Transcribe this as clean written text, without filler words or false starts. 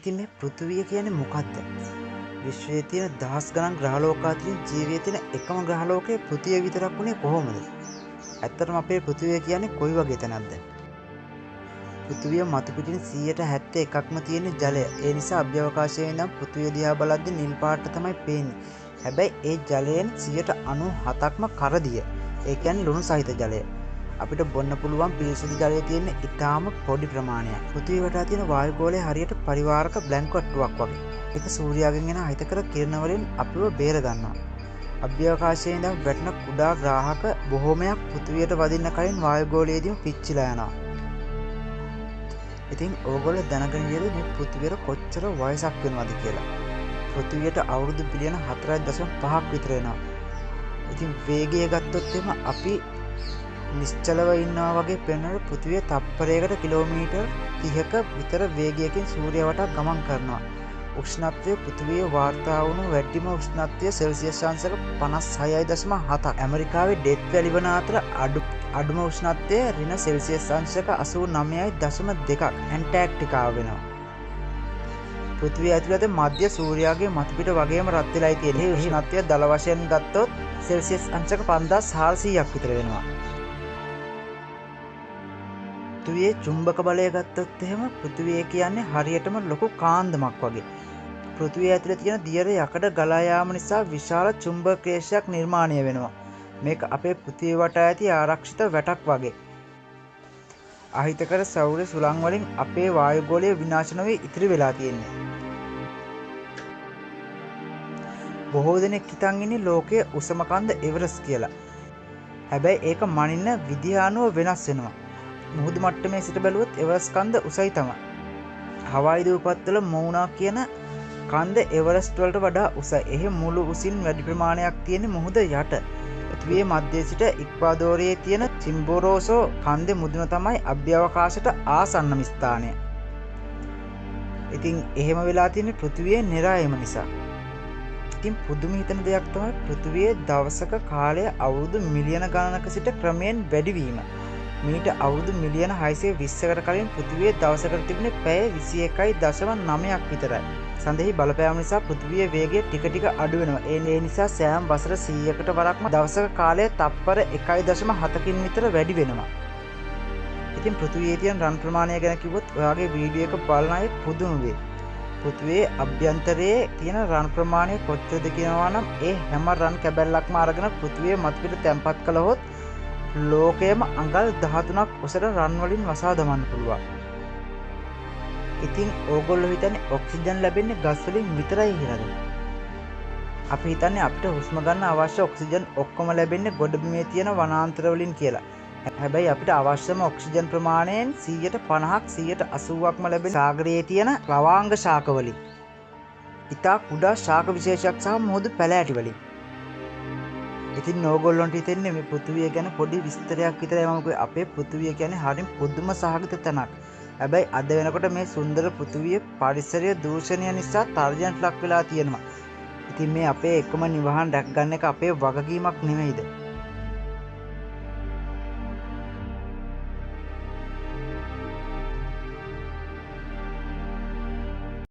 ඉතින් මේ පෘථිවිය කියන්නේ මොකක්ද? විශ්වයේ තියෙන දහස් ගණන් ග්‍රහලෝක අතරින් ජීවයේ තියෙන එකම ග්‍රහලෝකයේ පෘථිවිය විතරක් වුණේ කොහොමද? ඇත්තටම අපේ පෘථිවිය කියන්නේ කොයි වගේ තැනක්ද? පෘථිවිය මතු පිටින් 71%ක්ම තියෙන ජලය. ඒ නිසා අභ්‍යවකාශයේ ඉඳන් පෘථිවිය දිහා බලද්දී නිල් පාට තමයි පේන්නේ. හැබැයි ඒ ජලයෙන් 97%ක්ම කරදිය. ඒ කියන්නේ ලුණු සහිත ජලය. අපිට බොන්න පුළුවන් පිරිසිදු ජලය තියෙන ඉතාම පොඩි ප්‍රමාණයක්. පෘථිවිය වටා තියෙන වායුගෝලය හරියට පරිවාරක බ්ලැන්කට්ටුවක් වගේ. ඒක සූර්යාගෙන් එන අහිතකර කිරණ වලින් අපිව බේර ගන්නවා. අභ්‍යවකාශයේ ඉඳන් වැටෙන කුඩා ග්‍රාහක බොහෝමයක් පෘථිවියට වදින්න කලින් වායුගෝලයේදීම පිච්චිලා යනවා. ඉතින් ඕගොල්ලෝ දැනගෙන ඉන්නේ මේ පෘථිවියට කොච්චර වයසක් වෙනවද කියලා. පෘථිවියට අවුරුදු බිලියන 4.5ක් විතර වෙනවා. ඉතින් වේගය ගත්තොත් එම අපි නිශ්චලව ඉන්නවා වගේ පෙනෙන පෘථිවිය තප්පරයකට කිලෝමීටර් 30ක විතර වේගයකින් සූර්යය වටා ගමන් කරනවා. උෂ්ණත්වය පෘථිවියේ වාර්තා වුණු වැඩිම උෂ්ණත්වය සෙල්සියස් අංශක 56.7ක්. ඇමරිකාවේ ඩෙත් වැලි වන අතර අඩුම උෂ්ණත්වය ඍණ සෙල්සියස් අංශක 89.2ක්. ඇන්ටාර්ක්ටිකාව වෙනවා. පෘථිවිය ඇතුළත මධ්‍ය සූර්යාගේ මතුපිට වගේම රත් වෙලායි තියෙන. මේ උෂ්ණත්වය දල වශයෙන් ගත්තොත් සෙල්සියස් අංශක 5400ක් විතර වෙනවා. පෘථිවියේ චුම්බක බලය ගත්තොත් එහෙම පෘථිවිය කියන්නේ හරියටම ලොකු කාන්දමක් වගේ. පෘථිවිය ඇතුලේ තියෙන දියර යකඩ ගලා යාම නිසා විශාල චුම්බකේශයක් නිර්මාණය වෙනවා. මේක අපේ පෘථිවිය වටා ඇති ආරක්ෂිත වැටක් වගේ. අහිතකර සෞර සුළං වලින් අපේ වායුගෝලය විනාශ නොවී ඉතිරි වෙලා තියෙන්නේ. බොහෝ දෙනෙක් හිතන් ඉන්නේ ලෝකයේ උසම කන්ද එවරස්ට් කියලා. හැබැයි ඒක මනින්න විදිහ අනුව වෙනස් වෙනවා. මුහුදු මට්ටමේ සිට බැලුවොත් එවරස්ට් කන්ද උසයි තමයි. හවායි දූපත්වල මොවුනා කියන කන්ද එවරස්ට් වලට වඩා උසයි. එහි මුළු උසින් වැඩි ප්‍රමාණයක් තියෙන මුහුද යට. පෘථිවියේ මැදේ සිට ඉක්වාදෝරයේ තියෙන චිම්බොරෝසෝ කන්දේ මුදුන තමයි අභ්‍යවකාශයට ආසන්නම ස්ථානය. ඉතින් එහෙම වෙලා තියෙන්නේ පෘථිවියේ නිරායම නිසා. ඉතින් පුදුම හිතන දෙයක් තමයි පෘථිවියේ දවසක කාලය අවුරුදු මිලියන ගණනක සිට ක්‍රමයෙන් වැඩි වීම. මීට අවුරුදු මිලියන 620කට කලින් පෘථිවියේ දවසකට තිබුණේ පැය 21.9ක් විතරයි. සඳෙහි බලපෑම නිසා පෘථිවියේ වේගය ටික ටික අඩු වෙනවා. ඒ නිසා සෑම වසර 100කට වරක්ම දවසක කාලය තප්පර 1.7කින් විතර වැඩි වෙනවා. ඉතින් පෘථිවියේ තියෙන රන් ප්‍රමාණය ගැන කිව්වොත් ඔයාගේ වීඩියෝ එක බලන අය පුදුම වෙයි. පෘථිවියේ අභ්‍යන්තරයේ තියෙන රන් ප්‍රමාණය කොච්චරද කියනවා නම් ඒ හැම රන් කැබැල්ලක්ම අරගෙන පෘථිවියේ මතුපිට තැම්පත් කළහොත් ලෝකයේම අඟල් 13ක් උසට රන් වලින් වසා දමන්න පුළුවන්. ඉතින් ඕගොල්ලෝ හිතන්නේ ඔක්සිජන් ලැබෙන්නේ ගස් වලින් විතරයි කියලාද? අපි හිතන්නේ අපිට හුස්ම ගන්න අවශ්‍ය ඔක්සිජන් ඔක්කොම ලැබෙන්නේ ගොඩබිමේ තියෙන වනාන්තර වලින් කියලා. හැබැයි අපිට අවශ්‍යම ඔක්සිජන් ප්‍රමාණයෙන් 50%ක් 80%ක්ම ලැබෙන්නේ සාගරයේ තියෙන ලවාංග ශාක වලින්. ඉතා කුඩා ශාක විශේෂයක් සහ මුහුදු පැලෑටි වලින්. ඉතින් ඕගොල්ලන්ට හිතෙන්නේ මේ පෘථිවිය ගැන පොඩි විස්තරයක් විතරයි මම කිව්වේ. අපේ පෘථිවිය කියන්නේ හරිය පුදුම සහගත තැනක්. හැබැයි අද වෙනකොට මේ සුන්දර පෘථිවිය පරිසරය දූෂණය නිසා තර්ජනයට ලක් වෙලා තියෙනවා. ඉතින් මේ අපේ එකම නිවහන් රැක ගන්න එක අපේ වගකීමක් නෙමෙයිද?